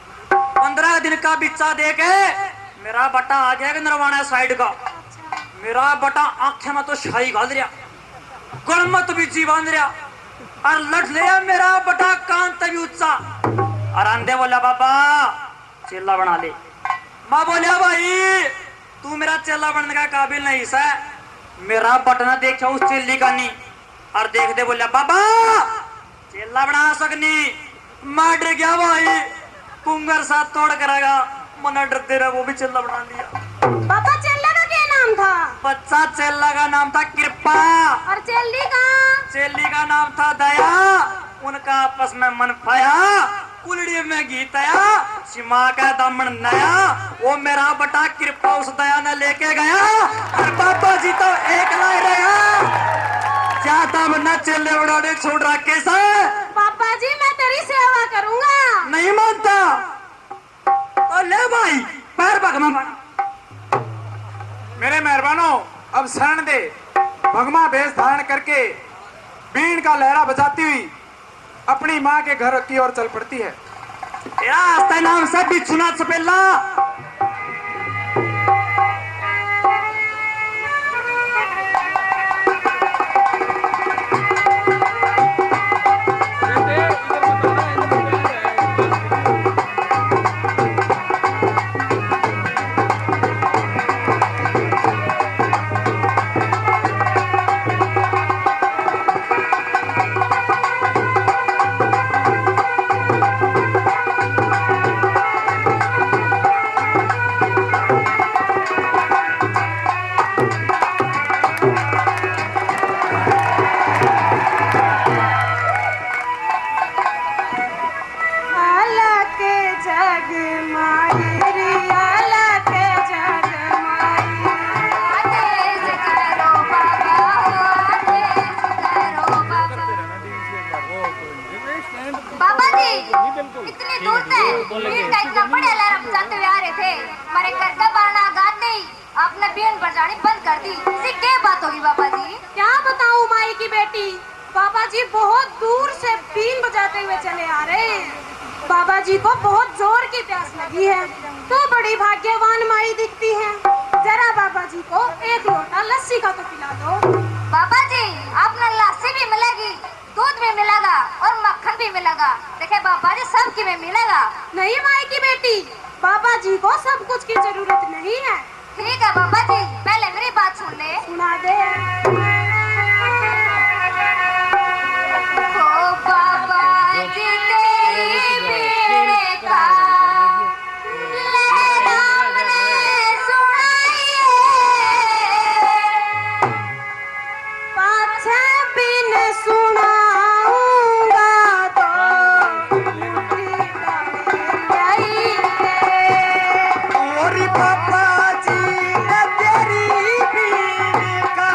15 दिन का बिच्चा दे के मेरा बटा आ गया नरवाना साइड का। मेरा बटा आंखें में तो शाही घाल रहा, गणमत बीची बांध रहा और लट लिया मेरा बटा कान तभी ऊंचा। और अंधे बोला बाबा चेला बना ले। माँ बोलिया भाई तू मेरा चेला बनने का काबिल नहीं सा। मेरा बटना देखा उस चेली का नहीं और देख दे बोलिया बाबा चेला बना सकनी। मैं डर गया भाई कुंगर साथ तोड़ करागा मना डरते रहा वो भी चेला बना लिया। पापा चेला का क्या नाम था? बच्चा चेला का नाम था कृपा और चेली का? चेली का नाम था दया। उनका आपस में मन पाया कुलड़ी में गीत आया सीमा का दामन नया। वो मेरा बटा कृपा उस दया ने लेके गया और पापा जी तो एक लाई रहा। क्या दामन चेले उड़ाने छोड़ रहा कैसा? पापा जी मैं तेरी सेवा करूंगा। नहीं मानता तो ले भाई पैर भगमा। मेरे मेहरबानों अब शरण दे। भगमा भेष धारण करके बीन का लहरा बजाती हुई अपनी माँ के घर की ओर चल पड़ती है। तेरा आस्था नाम से बिछुना सपेला। बाबा जी इतनी दूर से बीन का इतना बड़े अलार्म बजाते हुए आ रहे थे। हमारे घर का बारना गाते ही आपने बीन बजानी बंद कर दी। इसकी क्या बात होगी बाबा जी? क्या बताऊं माई की बेटी, बाबा जी बहुत दूर से बीन बजाते हुए चले आ रहे हैं। बाबा जी को बहुत जोर की प्यास लगी है तो बड़ी भाग्यवान माई दिखती है। जरा बाबा जी को एक लोटा लस्सी का तो पिला दो। बाबा जी आपने लस्सी भी मिलेगी, दूध भी मिलेगा और मक्खन भी मिलेगा। देखे बाबा जी सब की में मिलेगा। नहीं माई की बेटी, बाबा जी को सब कुछ की जरूरत नहीं है। ठीक है बाबा जी पहले मेरी बात सुन ले। सुना दे। ओ बाबा जी तेरी बीन का लहरा मैंने सुनाई है। पाछे बिन सुनाऊंगा तो मुट्ठी गई है। और पापा जी ने तेरी बीन का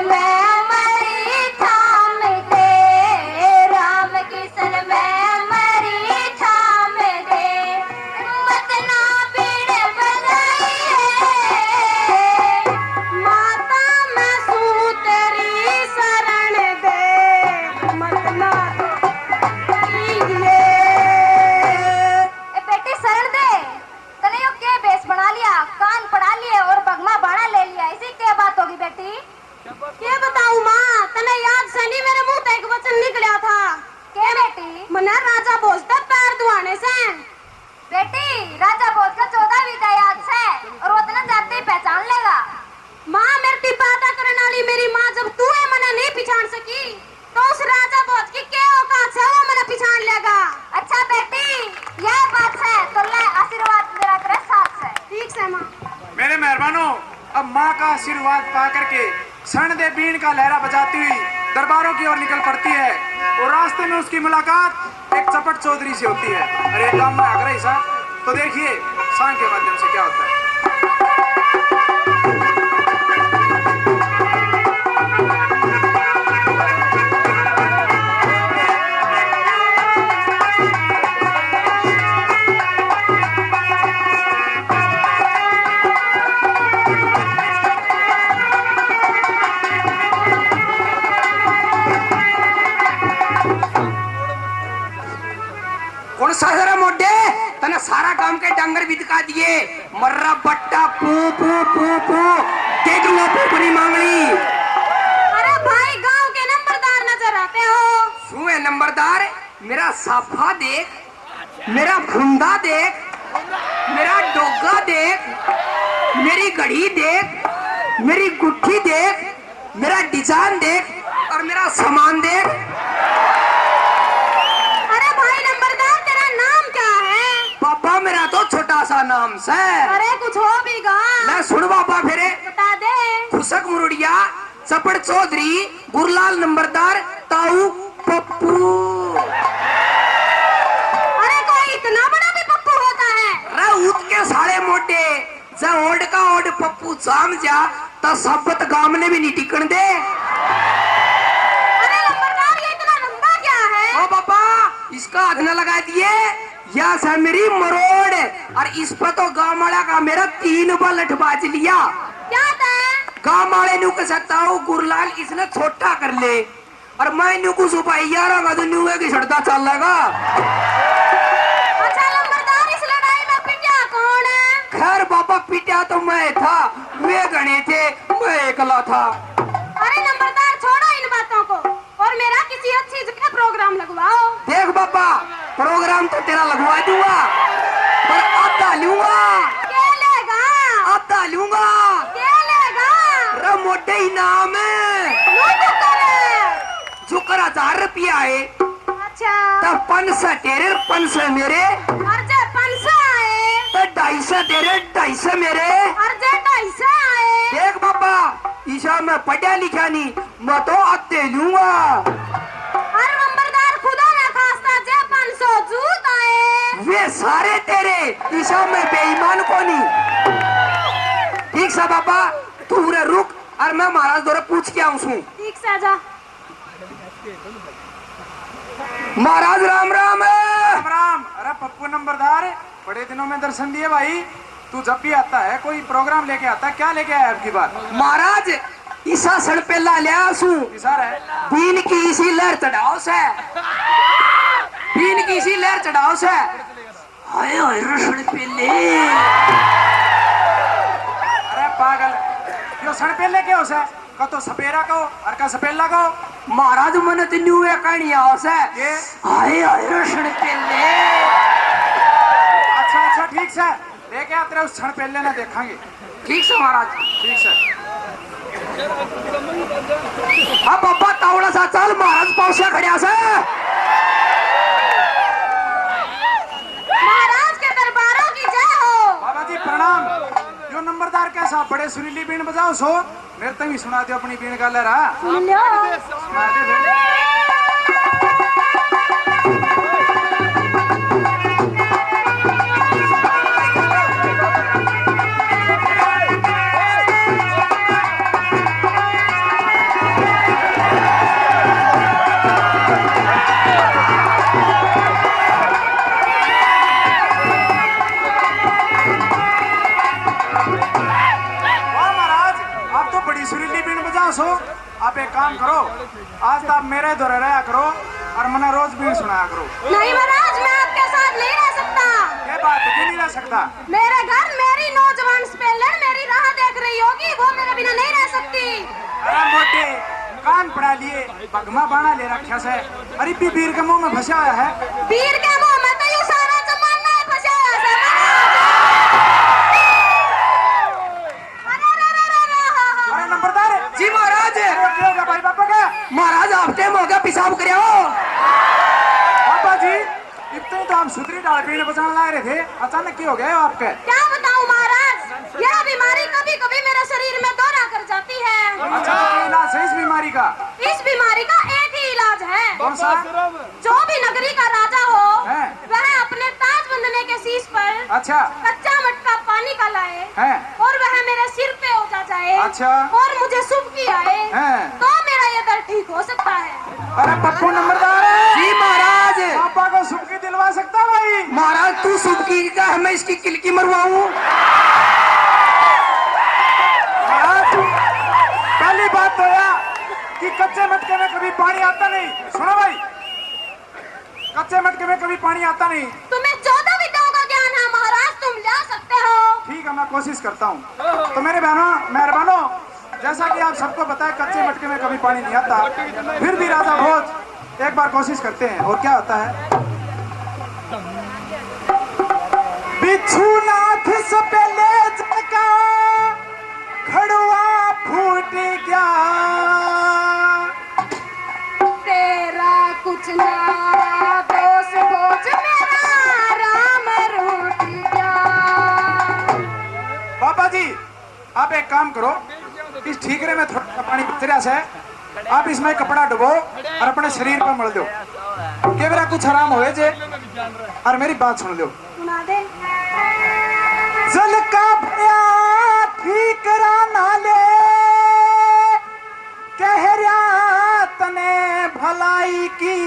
में मरी थाम दे, राम किशन में मरी थाम दे, मत ना बीड़ बजाइए, माता मैं सू तेरी शरण दे, मत ना कीजिए। ए बेटी शरण दे, तने यो के बेस बना लिया, कान पड़ा लिए और बगमा बाड़ा ले लिया, इसी क्या बात होगी बेटी? क्या बताऊं माँ, तने याद से नहीं मेरे मुंह से एक वचन निकला था। के बेटी? मना राजा भोज तक पैर दुआने से। बेटी राजा भोज का 14वीं का याद से, और वो तना जाते ही पहचान लेगा। माँ मेरी बात करने वाली मेरी माँ, जब तू है मना नहीं पहचान सकी तो उस राजा भोज की क्या औकात है वो मना पहचान लेगा। अच्छा बेटी यह बात है तो ले आशीर्वाद मेरा करे साथ से। ठीक से माँ। मेरे मेहरबानों, अब माँ का आशीर्वाद पा करके शरण दे बीन का लहरा बजाती हुई दरबारों की ओर निकल पड़ती है, और रास्ते में उसकी मुलाकात एक चपट चौधरी से होती है। अरे काम में आगरा ही साहब, तो देखिए सांग के माध्यम से क्या होता है। कौन सा जरा मोटे तने सारा काम के डंगर भी दिखा दिए, मर्रा बट्टा पू पू पू पू देख लो पूरी मांगली। अरे भाई गांव के नंबरदार नजर आते हो। सुए नंबरदार, मेरा साफा देख, मेरा फुंदा देख, मेरा डोगा देख, मेरी घड़ी देख, मेरी गुट्ठी देख, मेरा डिजाइन देख और मेरा सामान देख। अरे भाई नंबरदार तेरा नाम क्या है? पापा मेरा तो छोटा सा नाम से। अरे कुछ हो भी गा, मैं सुन बाबा फिरे बता दे। खुशक मुरुडिया, चपड़ चौधरी, गुरलाल नंबरदार, ताऊ पप्पू। अरे कोई इतना बड़ा भी पप्पू होता है? राउत के साले मोटे जा ओड का ओड पप्पू जाम जा तो सबत गाम ने भी नहीं टिकन दे। अरे नंबरदार ये इतना लंबा क्या है? ओ बाबा इसका हाथ न लगा दिए, या सा मेरी मरोड़, और इस पर तो गांव वाला का मेरा 3 बलट बाज लिया। क्या था? गांव वाले नु के सकता हूँ गुरलाल इसने छोटा कर ले, और मैं नु को सुपाई 11 का तो न्यू की छड़ता चल लगा। अच्छा नंबरदार इस लड़ाई में पिटा कौन है? खैर बाबा पिटा तो मैं था, वे गणे थे, मैं एकला था। अरे नंबरदार छोड़ो इन बातों को और मेरा किसी अच्छी जगह प्रोग्राम लगवाओ। देख बाबा प्रोग्राम तो तेरा लगवा दूंगा, पर आधा लूंगा, क्या लेगा? आधा लूंगा। क्या लेगा? रे मोटे इनाम यूं तो करे। जो कर 1000 रुपया है, अच्छा तब 500 तेरे 500 मेरे, अर्जे 500 आए, तो 250 तेरे 250 मेरे। अर्जे 250 आए। देख बाबा ईशा मैं पढ़ा लिखा नहीं, मैं तो आते लूंगा। अरे नंबरदार खुदा ना खास्ता जे 500 जूत आए। वे सारे तेरे, ईशा मैं बेईमान को नहीं। ठीक सा बाबा तू रे रुक, और मैं महाराज दौरे पूछ के आऊं सू। ठीक से जा। महाराज राम राम। राम राम। अरे पप्पू नंबरदार, बड़े दिनों में दर्शन दिए भाई। तू जब भी आता है कोई प्रोग्राम लेके आता है, क्या लेके आया आपकी बार? महाराज ईसा सड़ पे ला लिया सू, इशारा है। बीन की इसी लहर चढ़ाओ से, बीन की इसी लहर चढ़ाओ से। हाय हाय रसड़ पे ले। अरे पागल, यो सड़ पे लेके हो से का तो सपेरा को और का सपेला को। महाराज मन तो न्यू है कहानी आओ से। ये हाय हाय रसड़ पे ले। अच्छा अच्छा ठीक से लेके आते रहे, उस क्षण पहले ना देखेंगे। ठीक से महाराज। ठीक से। हाँ बाबा तावड़ा सा चल, महाराज पौसा खड़िया से। महाराज के दरबारों की जय हो। बाबा जी प्रणाम। यो नंबरदार कैसा बड़े सुरीली बीन बजाओ सो, मेरे तक भी सुना दियो अपनी बीन का लहरा। सुन लो। सुना दे फिर। बीन बजा सो आप एक काम करो, आज तो आप मेरे दौरे रहा करो और मना रोज बीन सुनाया करो। नहीं महाराज, मैं आपके साथ नहीं रह सकता। ये बात क्यों नहीं रह सकता? मेरे घर मेरी नौजवान स्पेलर मेरी राह देख रही होगी, वो मेरे बिना नहीं रह सकती। अरे मोटे कान पड़ा लिए भगमा बाणा ले रखा से, अरे बीर के मुंह में फंसा हुआ है। वीर के मुंह में तो यूं सारा जमाना है फंसा हुआ है। अरे नंबरदार जी महाराज। अरे भाई बापा का महाराज आप टाइम हो गया, पेशाब करियो। पापा जी इतने तो हम सुधरी डाल पीने बचाने ला रहे थे, अचानक क्या हो गया आपके? क्या बताऊं महाराज, यह बीमारी कभी कभी मेरे शरीर में दौरा कर जाती है। अच्छा तो इलाज है इस बीमारी का? इस बीमारी का एक ही इलाज है। कौन सा? जो भी नगरी का राजा हो है। वह अपने ताज बंधने के शीश पर अच्छा कच्चा मटका पानी का लाए है। और वह मेरे सिर पे उठा जाए अच्छा। और मुझे सुबकी आए है। तो मेरा ये दर्द ठीक हो सकता है। अरे पप्पू नंबरदार जी महाराज। पापा को सुबकी दिलवा सकता भाई? महाराज तू सुबकी का है, मैं इसकी किलकी मरवाऊं? महाराज पहली बात तो यह कि कच्चे मटके में कभी पानी आता नहीं। सुनो भाई, कच्चे मटके में कभी पानी आता नहीं। तुम्हें 14 विद्याओं का ज्ञान है महाराज, तुम ला सकते हो। ठीक है मैं कोशिश करता हूँ। तो मेरे बहनों मेहरबानों, जैसा कि आप सबको पता है कच्चे मटके में कभी पानी नहीं आता, फिर भी राजा भोज एक बार कोशिश करते हैं। और क्या होता है? बिच्छूनाथ से पहले जगा खड़ुआ फूट गया, तेरा कुछ ना दोष बोझ मेरा राम रूठ गया। पापा जी आप एक काम करो, इस ठीकरे में थोड़ा सा पानी बच से आप इसमें कपड़ा डुबो और अपने शरीर पर मल दो, ये मेरा कुछ आराम होए जे। और मेरी बात सुन लो, सुना दे। जल का भया ठीकरा नाले कह रहा तने भलाई की,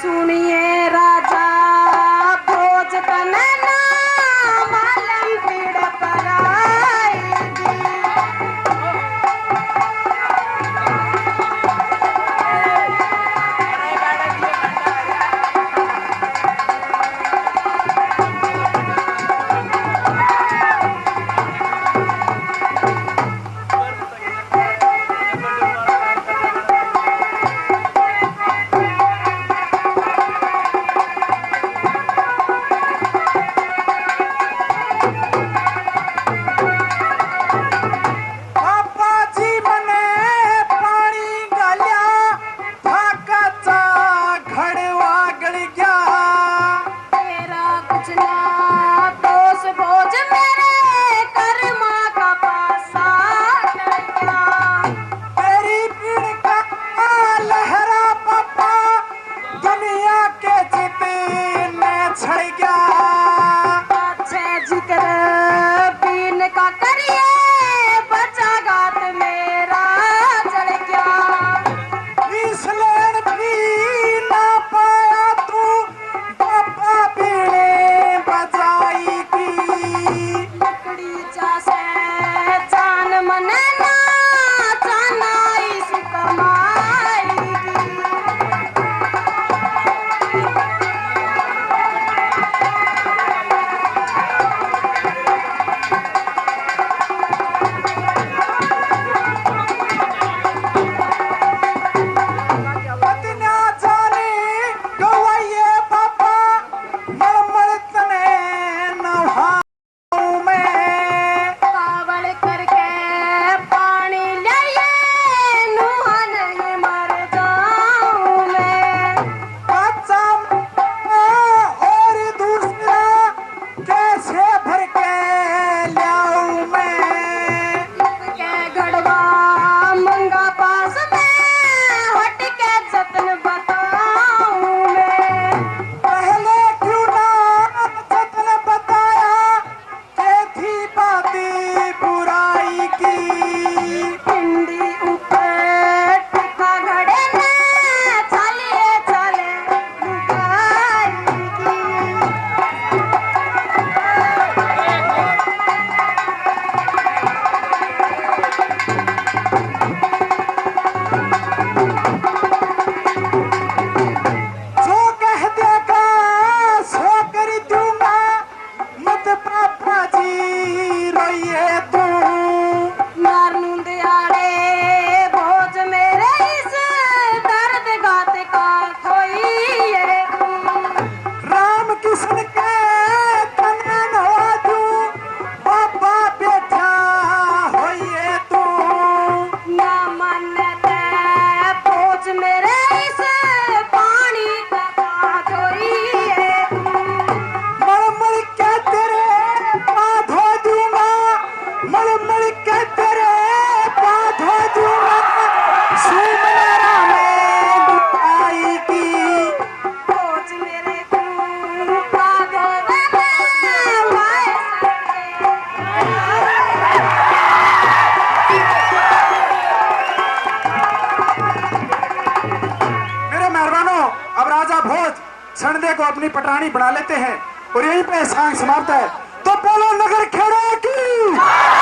सुनिए राजा भोज तने ना मालम पीड़ पर आएगी। को अपनी पटरानी बना लेते हैं और यहीं पे सांग समाप्त है। तो बोलो नगर खेड़ा की